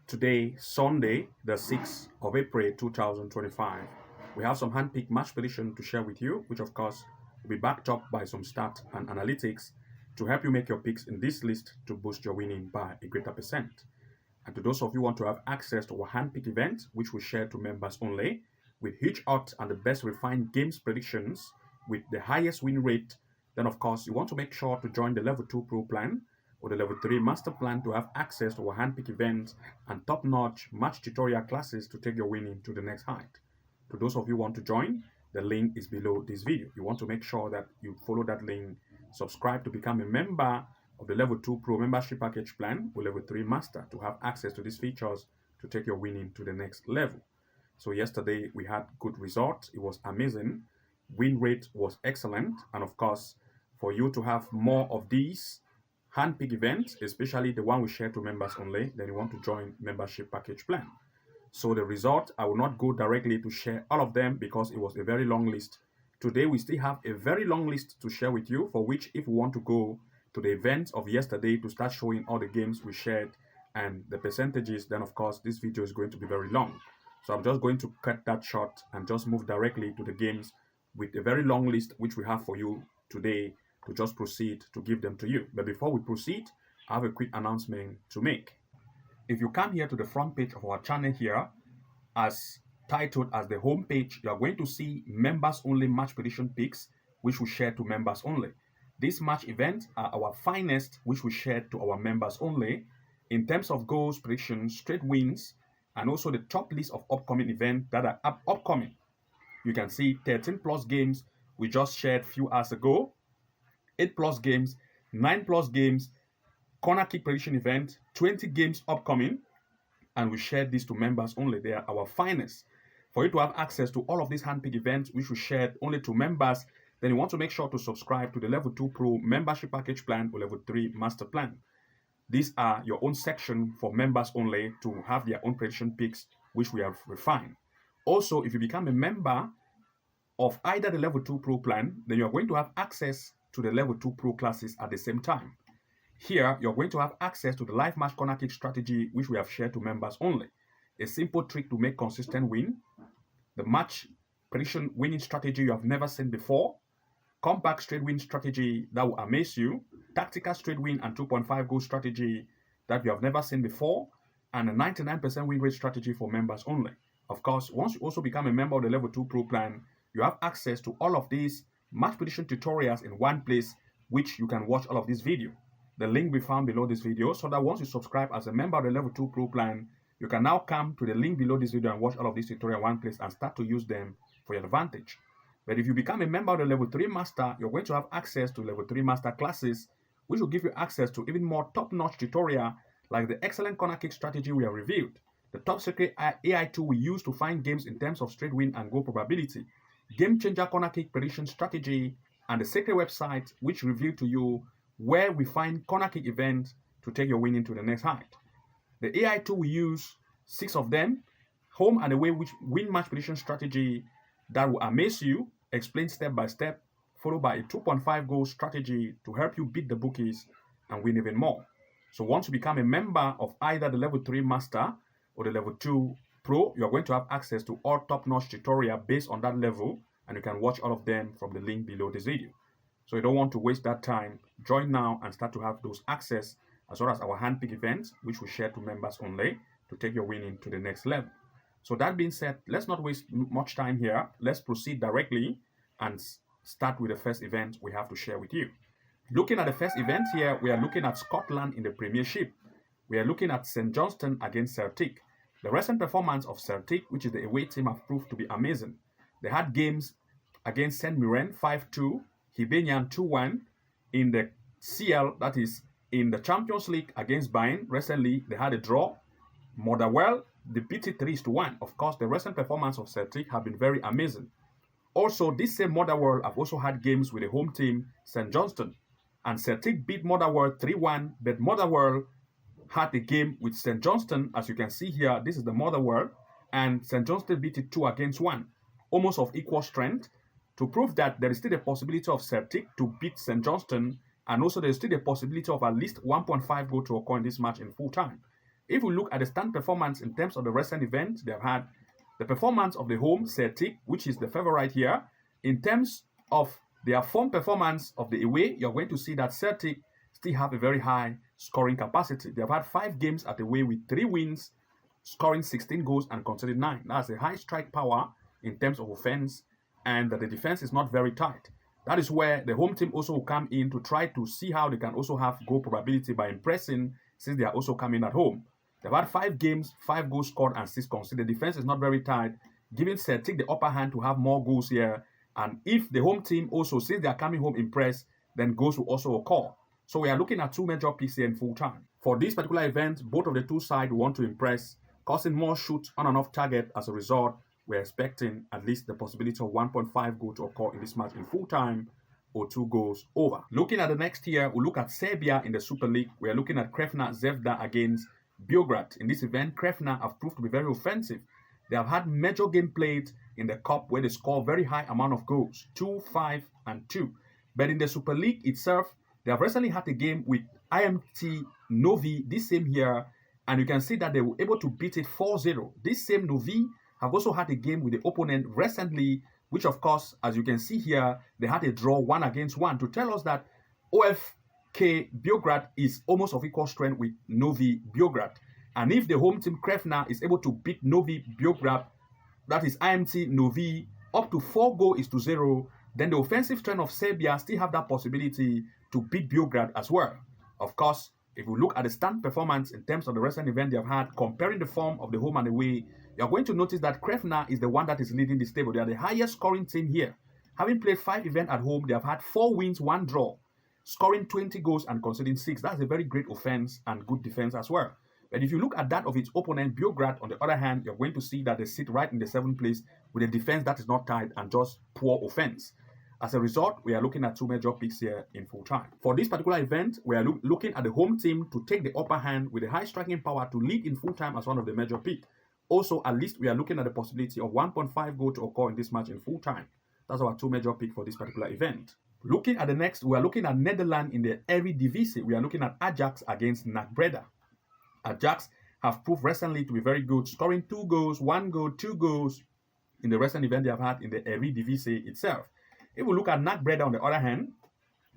Today, Sunday, the 6th of April 2025, we have some hand-picked match prediction to share with you, which of course will be backed up by some stats and analytics to help you make your picks in this list to boost your winning by a greater percent. And to those of you who want to have access to our hand-picked event, which we share to members only, with huge odds and the best refined games predictions with the highest win rate, then of course you want to make sure to join the Level 2 Pro plan or the Level 3 Master plan to have access to our hand-picked events and top-notch match tutorial classes to take your winning to the next height. To those of you who want to join, the link is below this video. You want to make sure that you follow that link, subscribe to become a member of the Level 2 Pro membership package plan or Level 3 Master to have access to these features to take your winning to the next level. So yesterday we had good results. It was amazing. Win rate was excellent. And of course, for you to have more of these hand-pick events, especially the one we share to members only, then you want to join membership package plan. So the result, I will not go directly to share all of them because it was a very long list. Today we still have a very long list to share with you, for which if you want to go to the events of yesterday to start showing all the games we shared and the percentages, then of course this video is going to be very long. So I'm just going to cut that short and just move directly to the games with a very long list which we have for you today to just proceed to give them to you. But before we proceed, I have a quick announcement to make. If you come here to the front page of our channel here, as titled as the home page, you are going to see members only match prediction picks, which we share to members only. These match events are our finest, which we share to our members only in terms of goals, predictions, straight wins, and also the top list of upcoming events that are upcoming. You can see 13 plus games we just shared a few hours ago, 8 plus games, 9 plus games, corner kick prediction event, 20 games upcoming, and we shared this to members only. They are our finest. For you to have access to all of these hand-picked events, which we shared only to members, then you want to make sure to subscribe to the Level 2 Pro membership package plan or Level 3 Master plan. These are your own section for members only to have their own prediction picks, which we have refined. Also, if you become a member of either the Level 2 Pro plan, then you're going to have access to the Level 2 Pro classes at the same time. Here, you're going to have access to the live match corner kick strategy, which we have shared to members only. A simple trick to make consistent win, the match prediction winning strategy you have never seen before, comeback straight win strategy that will amaze you, tactical straight win and 2.5 goal strategy that you have never seen before, and a 99% win rate strategy for members only. Of course, once you also become a member of the Level 2 Pro plan, you have access to all of these match prediction tutorials in one place, which you can watch all of this video. The link will be found below this video, so that once you subscribe as a member of the Level 2 Pro plan, you can now come to the link below this video and watch all of these tutorials in one place and start to use them for your advantage. But if you become a member of the Level 3 Master, you're going to have access to Level 3 Master classes, which will give you access to even more top-notch tutorial like the excellent corner kick strategy we have reviewed, the top secret AI tool we use to find games in terms of straight win and goal probability, game changer corner kick prediction strategy, and the secret website which reveal to you where we find corner kick events to take your winning to the next height. The AI tool we use, 6 of them, home and away which win match prediction strategy that will amaze you, explain step by step, followed by a 2.5 goal strategy to help you beat the bookies and win even more. So once you become a member of either the Level 3 Master or the Level 2 Pro, you are going to have access to all top-notch tutorial based on that level, and you can watch all of them from the link below this video. So you don't want to waste that time. Join now and start to have those access as well as our hand-pick events, which we share to members only to take your winning to the next level. So that being said, let's not waste much time here. Let's proceed directly and start with the first event we have to share with you. Looking at the first event here, we are looking at Scotland in the Premiership. We are looking at St. Johnston against Celtic. The recent performance of Celtic, which is the away team, have proved to be amazing. They had games against St. Mirren 5-2, Hibernian 2-1, in the CL, that is in the Champions League against Bayern. Recently, they had a draw. Motherwell, they beat it 3-1. Of course, the recent performance of Celtic have been very amazing. Also, this same Motherwell have also had games with the home team, St. Johnston. And Celtic beat Motherwell 3-1, but Motherwell had a game with St. Johnston. As you can see here, this is the Motherwell, and St. Johnston beat it 2-1, almost of equal strength, to prove that there is still a possibility of Celtic to beat St. Johnston, and also there is still a possibility of at least 1.5 goal to occur in this match in full time. If we look at the stand performance in terms of the recent events they have had, the performance of the home Celtic, which is the favorite here, in terms of their form performance of the away, you're going to see that Celtic still have a very high scoring capacity. They have had 5 games at away with 3 wins, scoring 16 goals and conceding 9. That's a high strike power in terms of offense, and the defense is not very tight. That is where the home team also will come in to try to see how they can also have goal probability by impressing, since they are also coming at home. They've had 5 games, 5 goals scored and 6 conceded. The defense is not very tight, giving Celtic the upper hand to have more goals here. And if the home team also, since they are coming home impressed, then goals will also occur. So we are looking at 2 major picks here in full time. For this particular event, both of the 2 sides want to impress, causing more shots on and off target. As a result, we're expecting at least the possibility of 1.5 goals to occur in this match in full time, or 2 goals over. Looking at the next here, we'll look at Serbia in the Super League. We're looking at Crvena Zvezda against Beograd. In this event, Crvena have proved to be very offensive. They have had major game played in the cup where they score very high amount of goals, 2, 5, and 2. But in the Super League itself, they have recently had a game with IMT Novi this same year, and you can see that they were able to beat it 4-0. This same Novi have also had a game with the opponent recently, which of course, as you can see here, they had a draw 1-1 to tell us that OFK Beograd is almost of equal strength with Novi Beograd. And if the home team Crvena is able to beat Novi Beograd, that is IMT Novi, up to 4-0, then the offensive strength of Serbia still have that possibility to beat Beograd as well. Of course, if we look at the stand performance in terms of the recent event they have had, comparing the form of the home and away, you're going to notice that Crvena is the one that is leading this table. They are the highest scoring team here. Having played 5 events at home, they have had 4 wins, 1 draw, scoring 20 goals and conceding 6. That's a very great offense and good defense as well. But if you look at that of its opponent, Beograd, on the other hand, you're going to see that they sit right in the 7th place with a defense that is not tight and just poor offense. As a result, we are looking at 2 major picks here in full time. For this particular event, we are looking at the home team to take the upper hand with a high striking power to lead in full time as one of the major picks. Also, at least we are looking at the possibility of 1.5 goal to occur in this match in full time. That's our 2 major pick for this particular event. Looking at the next, we are looking at Netherlands in the Eredivisie. We are looking at Ajax against NAC Breda. Ajax have proved recently to be very good, scoring 2 goals, 1 goal, 2 goals in the recent event they have had in the Eredivisie itself. If we look at NAC Breda on the other hand,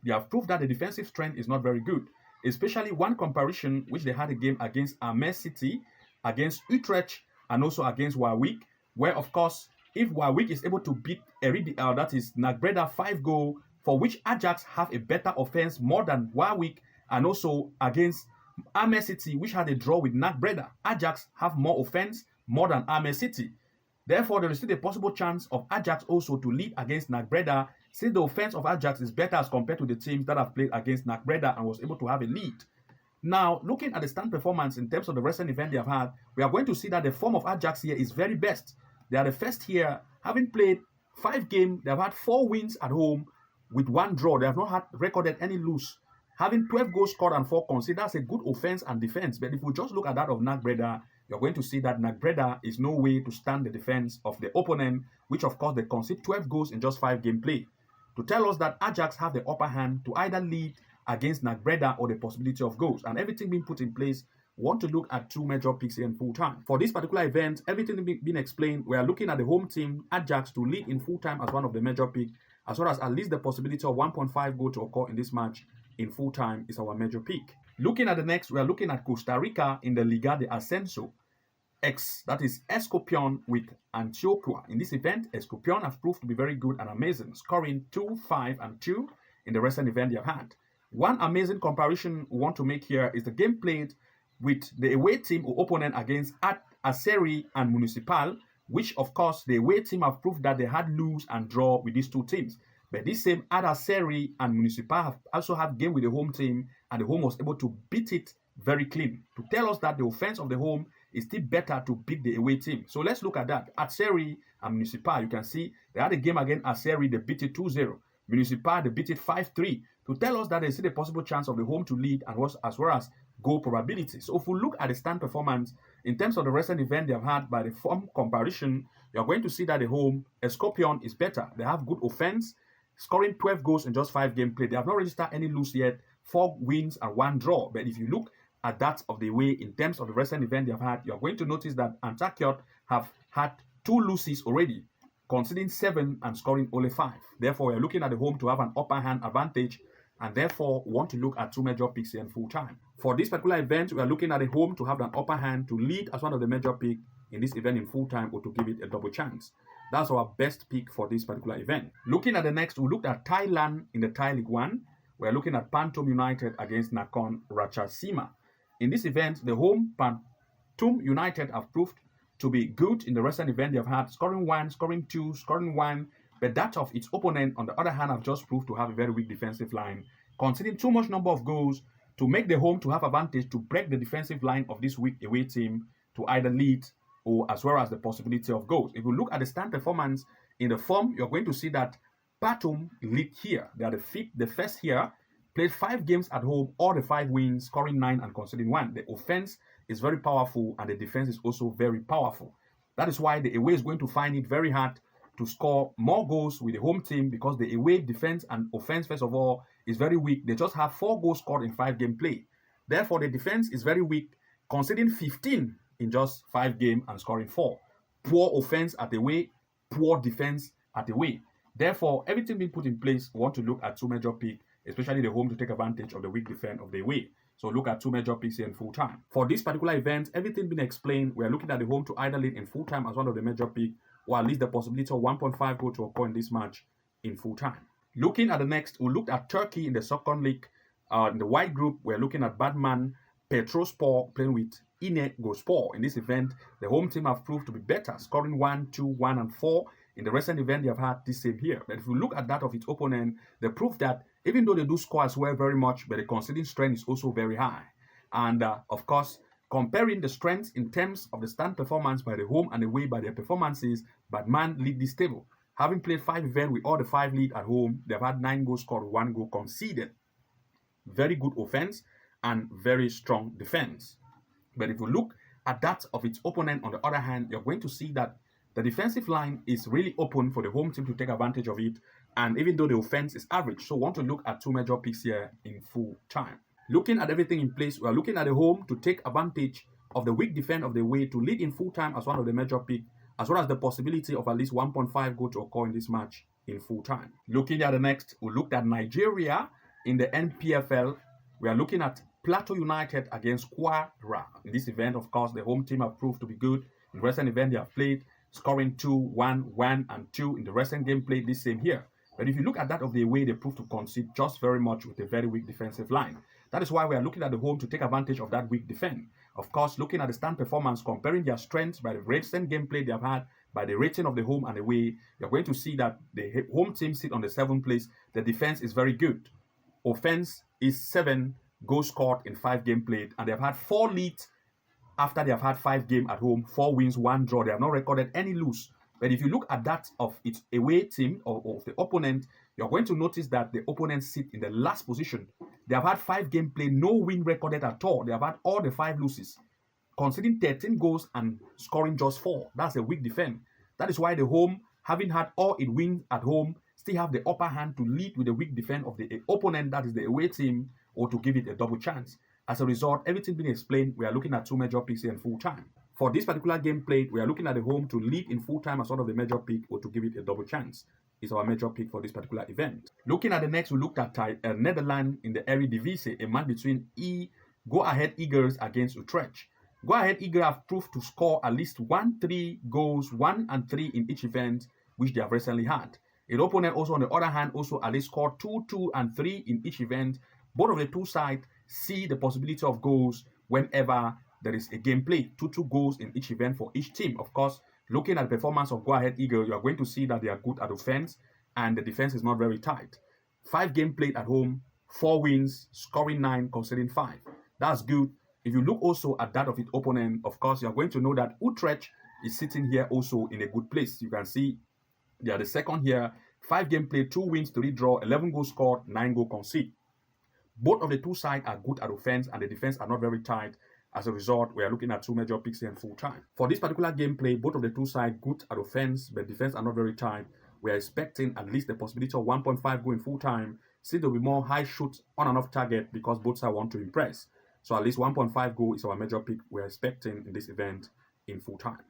they have proved that the defensive strength is not very good, especially one comparison which they had a game against Ames City, against Utrecht, and also against Warwick, where of course, if Warwick is able to beat that is NAC Breda 5-0, for which Ajax have a better offense more than Warwick, and also against Ames City, which had a draw with NAC Breda, Ajax have more offense more than Ames City. Therefore, there is still a possible chance of Ajax also to lead against NAC Breda, since the offense of Ajax is better as compared to the teams that have played against NAC Breda and was able to have a lead. Now, looking at the stand performance in terms of the recent event they have had, we are going to see that the form of Ajax here is very best. They are the first here, having played 5 games, they have had 4 wins at home with 1 draw. They have not had recorded any lose. Having 12 goals scored and 4 conceded, that's a good offense and defense. But if we just look at that of NAC Breda, you're going to see that NAC Breda is no way to stand the defense of the opponent, which of course they concede 12 goals in just 5 game play. To tell us that Ajax have the upper hand to either lead against NAC Breda or the possibility of goals. And everything being put in place, we want to look at 2 major picks here in full time. For this particular event, everything being explained, we are looking at the home team, Ajax, to lead in full time as one of the major picks, as well as at least the possibility of 1.5 goal to occur in this match in full time is our major pick. Looking at the next, we are looking at Costa Rica in the Liga de Ascenso. That is Escorpiones with Antioquia. In this event, Escorpiones have proved to be very good and amazing, scoring 2, 5, and 2 in the recent event they have had. One amazing comparison we want to make here is the game played with the away team or opponent against Aceri and Municipal, which of course the away team have proved that they had lose and draw with these 2 teams. But this same Aceri and Municipal have also had game with the home team, and the home was able to beat it very clean, to tell us that the offense of the home is still better to beat the away team. So let's look at that. Aceri and Municipal, you can see they had a game against Aceri, they beat it 2-0. Municipal, they beat it 5-3, to tell us that there's still a possible chance of the home to lead and as well as goal probability. So if we look at the stand performance in terms of the recent event they have had by the form comparison, you're going to see that the home Escorpiones is better. They have good offense, scoring 12 goals in just 5 game play. They have not registered any lose yet, 4 wins and 1 draw. But if you look at that of the away in terms of the recent event they have had, you're going to notice that Antioquia have had 2 losses already, conceding 7 and scoring only 5. Therefore, we're looking at the home to have an upper hand advantage, and therefore want to look at 2 major picks here in full time. For this particular event, we are looking at the home to have an upper hand to lead as one of the major picks in this event in full time, or to give it a double chance. That's our best pick for this particular event. Looking at the next, we looked at Thailand in the Thai League 1. We're looking at Pathum United against Nakhon Ratchasima. In this event, the home Pathum United have proved to be good in the recent event they have had, scoring 1, scoring 2, scoring 1, but that of its opponent, on the other hand, have just proved to have a very weak defensive line, conceding too much number of goals to make the home to have advantage to break the defensive line of this weak away team to either lead or as well as the possibility of goals. If you look at the stand performance in the form, you're going to see that Pathum lead here. They are the first here, played 5 games at home, all the 5 wins, scoring 9 and conceding 1. The offense is very powerful and the defense is also very powerful. That is why the away is going to find it very hard to score more goals with the home team, because the away defense and offense, first of all, is very weak. They just have 4 goals scored in 5 game play. Therefore, the defense is very weak, conceding 15 in just 5 games and scoring 4. Poor offense at the away, poor defense at the away. Therefore, everything being put in place, we want to look at 2 major picks, especially the home, to take advantage of the weak defense of the away. So look at 2 major picks here in full time. For this particular event, everything being explained, we are looking at the home to either lead in full time as one of the major picks, or at least the possibility of 1.5 goal to occur in this match in full time. Looking at the next, we looked at Turkey in the second league. In the white group, we're looking at Batman Petrolspor playing with Inegolspor. In this event, the home team have proved to be better, scoring 1, 2, 1, and 4. In the recent event, they have had this same here. But if you look at that of its opponent, they prove that even though they do score as well very much, but the conceding strength is also very high. And of course, comparing the strengths in terms of the stand performance by the home and away by their performances, Batman lead this table. Having played 5 events with all the 5 lead at home, they've had 9 goals scored, 1 goal conceded. Very good offense and very strong defense. But if you look at that of its opponent, on the other hand, you're going to see that the defensive line is really open for the home team to take advantage of it. And even though the offense is average, so want to look at 2 major picks here in full time. Looking at everything in place, we are looking at the home to take advantage of the weak defense of the way to lead in full time as one of the major picks, as well as the possibility of at least 1.5 goal to occur in this match in full time. Looking at the next, we looked at Nigeria in the NPFL. We are looking at Plateau United against Kwara. In this event, of course, the home team have proved to be good. In the recent event, they have played, scoring 2, 1, 1, and 2. In the recent game played this same here. But if you look at that of the away, they proved to concede just very much with a very weak defensive line. That is why we are looking at the home to take advantage of that weak defense. Of course, looking at the stand performance, comparing their strengths by the recent gameplay they have had, by the rating of the home and away, you're going to see that the home team sit on the 7th place. The defense is very good. Offense is 7 goals scored in 5 games played, and they have had 4 leads after they have had 5 games at home, 4 wins, 1 draw. They have not recorded any lose. But if you look at that of its away team or of the opponent, you're going to notice that the opponents sit in the last position. They have had 5 games played, no win recorded at all. They have had all the 5 losses, conceding 13 goals and scoring just 4. That's a weak defense. That is why the home, having had all its wins at home, still have the upper hand to lead with the weak defense of the opponent, that is the away team, or to give it a double chance. As a result, everything being explained, we are looking at 2 major picks here in full time. For this particular game played, we are looking at the home to lead in full time as one of the major pick, or to give it a double chance. Is our major pick for this particular event. Looking at the next, we looked at Netherlands in the Eredivisie, a match between Go Ahead Eagles against Utrecht. Go Ahead Eagles have proved to score at least 1-3 goals, 1 and 3 in each event, which they have recently had. An opponent also, on the other hand, also at least scored 2, 2, and 3 in each event. Both of the two sides see the possibility of goals whenever there is a game play. 2, 2 goals in each event for each team. Of course, looking at the performance of Go Ahead Eagles, you are going to see that they are good at offense and the defense is not very tight. 5 games played at home, 4 wins, scoring 9, conceding 5. That's good. If you look also at that of its opponent, of course, you are going to know that Utrecht is sitting here also in a good place. You can see they are the second here. 5 games played, 2 wins, 3 draw, 11 goals scored, 9 goals conceded. Both of the two sides are good at offense and the defense are not very tight. As a result, we are looking at 2 major picks here in full time. For this particular gameplay, both of the two sides good at offense, but defense are not very tight. We are expecting at least the possibility of 1.5 goal in full time. Since there will be more high shots on and off target because both sides want to impress. So at least 1.5 goal is our major pick we're expecting in this event in full time.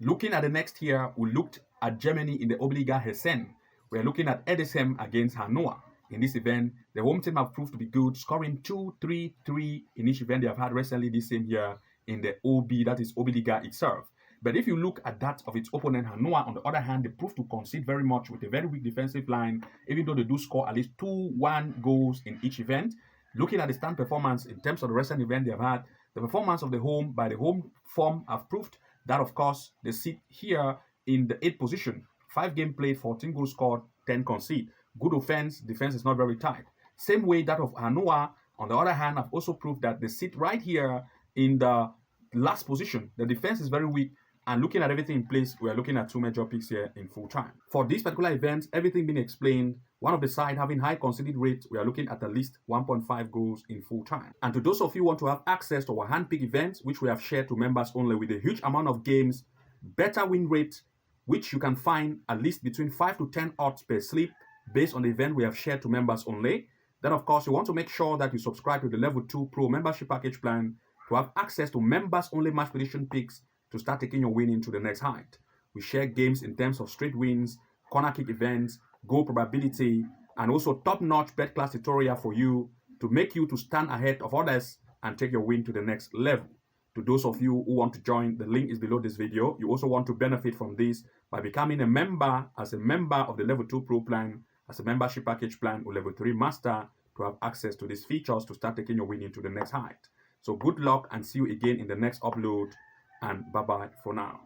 Looking at the next here, we looked at Germany in the Oberliga Hessen. We're looking at Eddersheim against Hanau. In this event, the home team have proved to be good, scoring 2-3-3 in each event they have had recently this same year in the OB, that is Oberliga itself. But if you look at that of its opponent, Hanau, on the other hand, they prove to concede very much with a very weak defensive line, even though they do score at least 2-1 goals in each event. Looking at the stand performance in terms of the recent event they have had, the performance of the home by the home form have proved that, of course, they sit here in the 8th position. 5 games played, 14 goals scored, 10 conceded. Good offense, defense is not very tight. Same way that of Hanau, on the other hand, have also proved that they sit right here in the last position. The defense is very weak. And looking at everything in place, we are looking at 2 major picks here in full time. For this particular event, everything being explained, one of the side having high conceded rate, we are looking at least 1.5 goals in full time. And to those of you who want to have access to our hand pick events, which we have shared to members only with a huge amount of games, better win rate, which you can find at least between 5 to 10 odds per slip based on the event we have shared to members only, then of course you want to make sure that you subscribe to the Level 2 Pro membership package plan to have access to members only match prediction picks to start taking your winning to the next height. We share games in terms of straight wins, corner kick events, goal probability, and also top-notch bet class tutorial for you to make you to stand ahead of others and take your win to the next level. To those of you who want to join, the link is below this video. You also want to benefit from this by becoming a member as a member of the Level 2 Pro plan, as a membership package plan, or Level 3 Master to have access to these features to start taking your winning to the next height. So good luck and see you again in the next upload, and bye-bye for now.